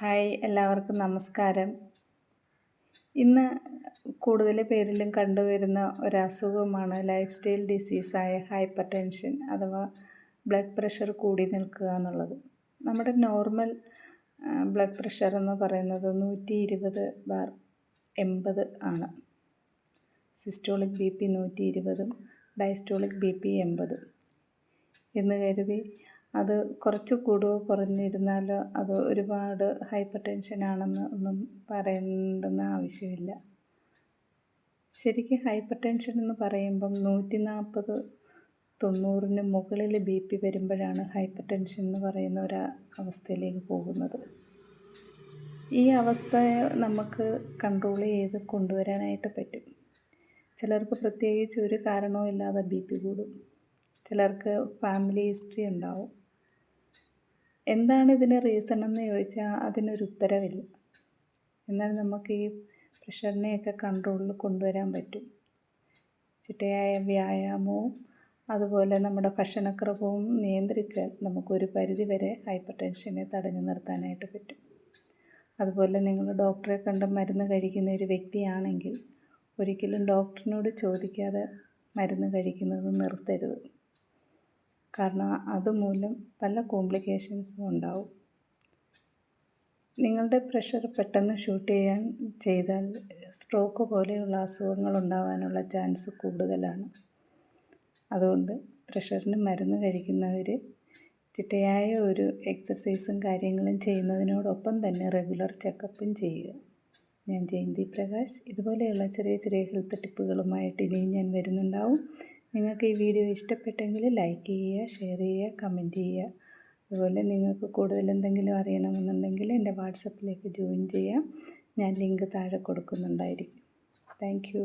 Hi, എല്ലാവർക്കും നമസ്കാരം. ഇന്ന് കൂടുതൽ പേരിലും കണ്ടുവരുന്ന ഒരസുഖമാണ് ലൈഫ് സ്റ്റൈൽ ഡിസീസായ ഹൈപ്പർ ടെൻഷൻ അഥവാ ബ്ലഡ് പ്രഷർ കൂടി നിൽക്കുക എന്നുള്ളത്. നമ്മുടെ നോർമൽ ബ്ലഡ് പ്രഷർ എന്ന് പറയുന്നത് 120/80 ആണ്. സിസ്റ്റോളിക് ബി പി 120ഉം ഡയസ്റ്റോളിക് ബി പി 80 എന്ന് കരുതി അത് കുറച്ച് കൂടുകയോ കുറഞ്ഞിരുന്നാലോ അത് ഒരുപാട് ഹൈപ്പർ ടെൻഷനാണെന്ന് ഒന്നും പറയേണ്ടുന്ന ആവശ്യമില്ല. ശരിക്കും ഹൈപ്പർ ടെൻഷൻ എന്ന് പറയുമ്പം 140/90 മുകളിൽ ബി പി വരുമ്പോഴാണ് ഹൈപ്പർ ടെൻഷൻ എന്ന് പറയുന്ന അവസ്ഥയിലേക്ക് പോകുന്നത്. ഈ അവസ്ഥയെ നമുക്ക് കൺട്രോൾ ചെയ്ത് കൊണ്ടുവരാനായിട്ട് പറ്റും. ചിലർക്ക് പ്രത്യേകിച്ച് ഒരു കാരണവും ഇല്ലാതെ ബി പി കൂടും. ചിലർക്ക് ഫാമിലി ഹിസ്റ്ററി ഉണ്ടാവും. എന്താണ് ഇതിന് റീസൺ എന്ന് ചോദിച്ചാൽ അതിനൊരു ഉത്തരവില്ല. എന്നാൽ നമുക്ക് ഈ പ്രഷറിനെയൊക്കെ കൺട്രോളിൽ കൊണ്ടുവരാൻ പറ്റും. ചിട്ടയായ വ്യായാമവും അതുപോലെ നമ്മുടെ ഭക്ഷണക്രമവും നിയന്ത്രിച്ചാൽ നമുക്കൊരു പരിധിവരെ ഹൈപ്പർ ടെൻഷനെ തടഞ്ഞു നിർത്താനായിട്ട് പറ്റും. അതുപോലെ നിങ്ങൾ ഡോക്ടറെ കണ്ട് മരുന്ന് കഴിക്കുന്ന ഒരു വ്യക്തിയാണെങ്കിൽ ഒരിക്കലും ഡോക്ടറിനോട് ചോദിക്കാതെ മരുന്ന് കഴിക്കുന്നത് നിർത്തരുത്. കാരണം അതുമൂലം പല കോംപ്ലിക്കേഷൻസും ഉണ്ടാവും. നിങ്ങളുടെ പ്രഷർ പെട്ടെന്ന് ചെയ്താൽ സ്ട്രോക്ക് പോലെയുള്ള അസുഖങ്ങൾ ഉണ്ടാകാനുള്ള ചാൻസ് കൂടുതലാണ്. അതുകൊണ്ട് പ്രഷറിന് മരുന്ന് കഴിക്കുന്നവർ ചിട്ടയായ ഒരു എക്സസൈസും കാര്യങ്ങളും ചെയ്യുന്നതിനോടൊപ്പം തന്നെ റെഗുലർ ചെക്കപ്പും ചെയ്യുക. ഞാൻ ജയന്തി പ്രകാശ്. ഇതുപോലെയുള്ള ചെറിയ ചെറിയ ഹെൽത്ത് ടിപ്പുകളുമായിട്ട് ഇനിയും ഞാൻ വരുന്നുണ്ടാവും. നിങ്ങൾക്ക് ഈ വീഡിയോ ഇഷ്ടപ്പെട്ടെങ്കിൽ ലൈക്ക് ചെയ്യുക, ഷെയർ ചെയ്യുക, കമൻറ്റ് ചെയ്യുക. അതുപോലെ നിങ്ങൾക്ക് കൂടുതൽ എന്തെങ്കിലും അറിയണമെന്നുണ്ടെങ്കിൽ എൻ്റെ വാട്സപ്പിലേക്ക് ജോയിൻ ചെയ്യാം. ഞാൻ ലിങ്ക് താഴെ കൊടുക്കുന്നുണ്ടായിരിക്കും. Thank you.